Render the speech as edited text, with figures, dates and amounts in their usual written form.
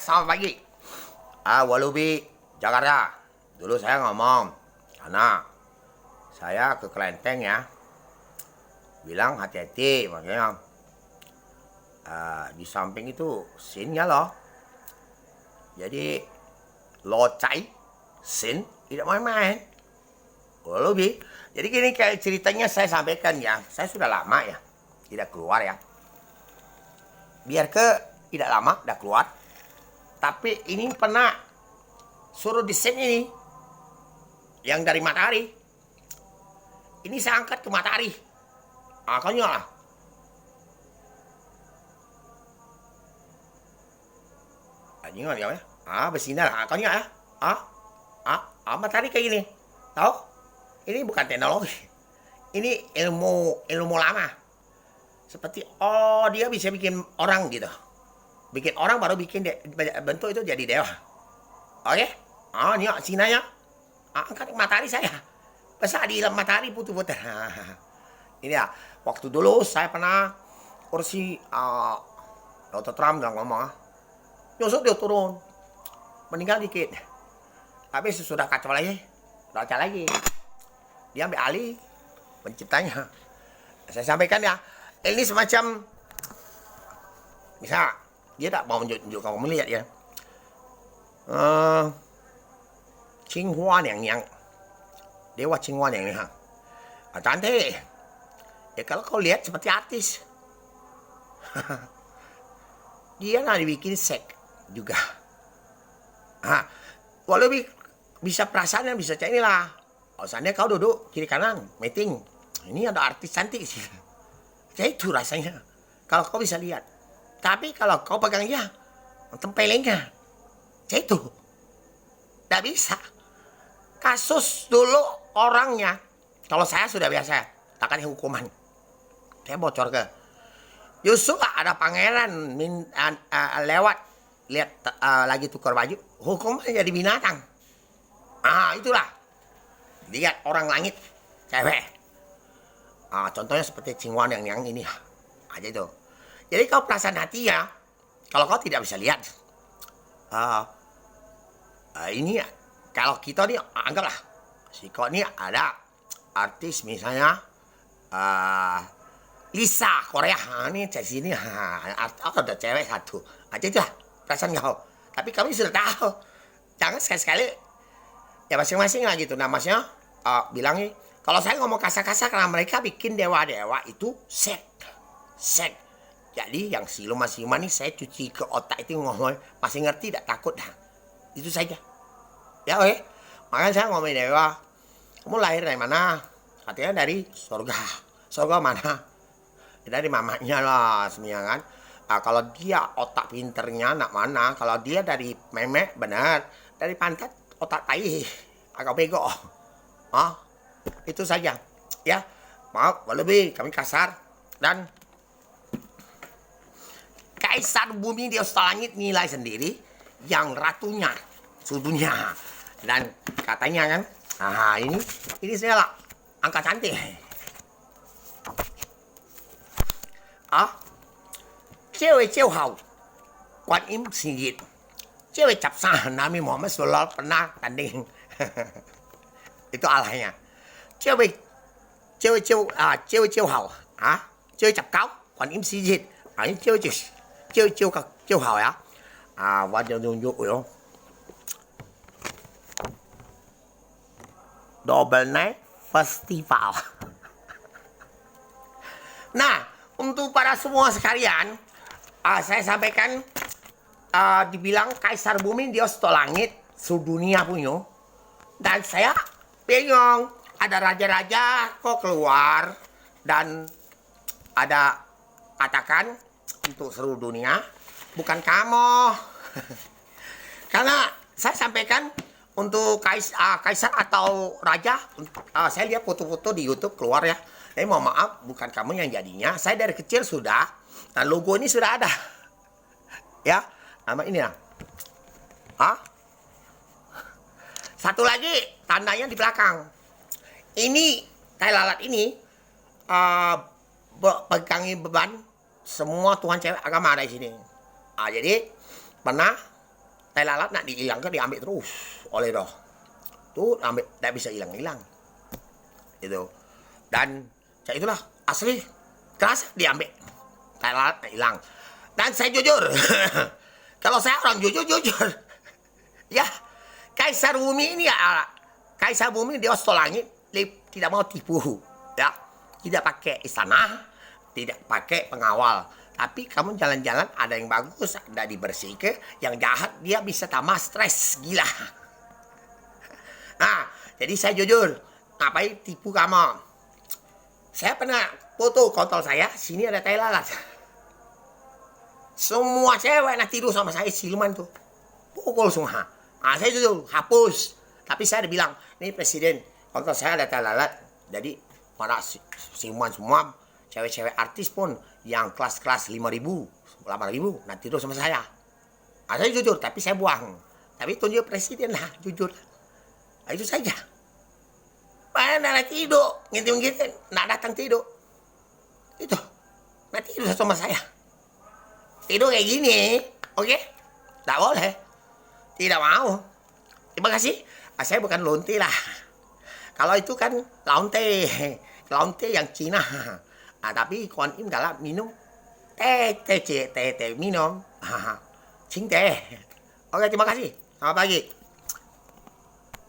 selamat pagi. Walubi, Jakarta. Dulu saya ngomong, karena saya ke Kelenteng ya, bilang hati-hati, makanya di samping itu sinnya loh. Jadi locai, sin, tidak main-main. Walubi. Jadi gini kayak ceritanya saya sampaikan ya, saya sudah lama ya, tidak keluar ya. Biar tidak lama udah keluar. Tapi ini pernah suruh desain ini yang dari matahari. Ini saya angkat ke matahari. Kau nyala. Nyala ya? Bersinar. Kau nyala. Matahari kayak gini. Tahu? Ini bukan teknologi. Ini ilmu lama. Seperti dia bisa bikin orang gitu. Bikin orang baru bikin bentuk itu jadi dewa. Oke? Ini sinanya. Angkat matahari saya. Besar di dalam matahari putu-putu. Ini ya. Waktu dulu saya pernah kursi Dr. Trump bilang ngomong. Nyusut dia turun. Meninggal dikit. Tapi sesudah kacau lagi. Kacau lagi. Dia ambil alih penciptanya. Saya sampaikan ya. Ini semacam bisa dia tak mau menunjuk kamu melihat ya. Qinghua Niang, Dewa Qinghua Niang. Cantik. Ya kalau kau lihat seperti artis. Dia nggak dibikin sek juga. Walau bisa perasaannya bisa cak inilah. Seandainya kau duduk kiri kanan meeting. Ini ada artis cantik sih. Ya itu rasanya. Kalau kau bisa lihat. Tapi kalau kau pegang dia, tempelengnya, itu tidak bisa. Kasus dulu orangnya, kalau saya sudah biasa, takkan hukuman. Saya bocor ke, justru ada pangeran lewat, lihat lagi tukar baju, hukumannya jadi binatang. Itulah. Lihat orang langit, cewek. Contohnya seperti Qinghua yang ini aja itu. Jadi kau perasaan hati ya, kalau kau tidak bisa lihat, ini kalau kita nih anggaplah, si kau ini ada artis misalnya Lisa Korea, ini cek sini, ada cewek satu, aja itu lah perasaan kau. Tapi kami sudah tahu, jangan sekali-sekali ya masing-masing lah gitu. Namanya bilangnya, kalau saya ngomong kasar-kasar karena mereka bikin dewa-dewa itu sek. Jadi yang siluman-siluman ini saya cuci ke otak itu ngomong masih ngerti tidak takut dah. Itu saja. Ya oke. Makanya saya ngomongin dewa. Kamu lahir dari mana? Katanya dari surga. Surga mana? Dari mamanya lah semuanya kan. Kalau dia otak pinternya anak mana? Kalau dia dari memek benar. Dari pantat otak tai. Agak bego. Itu saja. Ya. Maaf lebih kami kasar. Dan Kaisar Bumi di Langit nilai sendiri yang ratunya sudunya. Dan katanya kan, ini saya lah angka cantik. Cewek hao Kuan Im Singgit. Cewek capsa Nabi Muhammad SAW pernah tanding. Itu alahnya. Cewek hao, cewek cap kau Kuan Im Singgit. Ini cewek hao ya. Wajar tunjuk yo. Double Night Festival. Nah, untuk para semua sekalian, saya sampaikan dibilang Kaisar Bumi di Langit sedunia punya. Dan saya bingung, ada raja-raja kok keluar dan ada katakan untuk seluruh dunia, bukan kamu. Karena saya sampaikan untuk kaisar atau raja, saya lihat foto-foto di YouTube keluar ya. Tapi mohon maaf, bukan kamu yang jadinya. Saya dari kecil sudah, dan logo ini sudah ada. Ya, nama ini ya. Satu lagi, tandanya di belakang. Ini, tai lalat ini, pegangi beban semua Tuhan cewek agama ada di sini. Jadi pernah Tai lalat nak dihilangkan diambil terus oleh doh. Tuh ambil, tidak bisa hilang-hilang. Itu. Dan saya itulah asli keras diambil. Tai lalat nak hilang. Dan saya jujur. Kalau saya orang jujur. Ya, Kaisar Bumi ini ya, Kaisar Bumi di Osto Langit tidak mau tipu. Ya, tidak pakai istana, tidak pakai pengawal. Tapi kamu jalan-jalan ada yang bagus, ada dibersihkan, yang jahat dia bisa tambah stres, gila. Nah, jadi saya jujur, ngapain tipu kamu? Saya pernah foto kontol saya, sini ada tai lalat. Semua cewek nak tidur sama saya siluman tuh. Pukul semua. Nah, saya jujur, hapus. Tapi saya ada bilang, ini presiden, kontol saya ada tai lalat. Jadi, para siluman semua, cewek-cewek artis pun yang kelas-kelas 5.000, 8.000, nanti tidur sama saya. Nah, saya jujur, tapi saya buang. Tapi tunjuk presiden lah, jujur. Nah, itu saja. Mana nak tidur, ngintip-ngintip, nak datang tidur. Itu, nak tidur sama saya. Tidur kayak gini, oke? Tak boleh. Tidak mau. Terima kasih. Saya bukan lonte lah. Kalau itu kan launte. Launte yang Cina. Nah, tapi Kuan Im galak minum teh minum. Cing teh. Oke, terima kasih. Selamat pagi.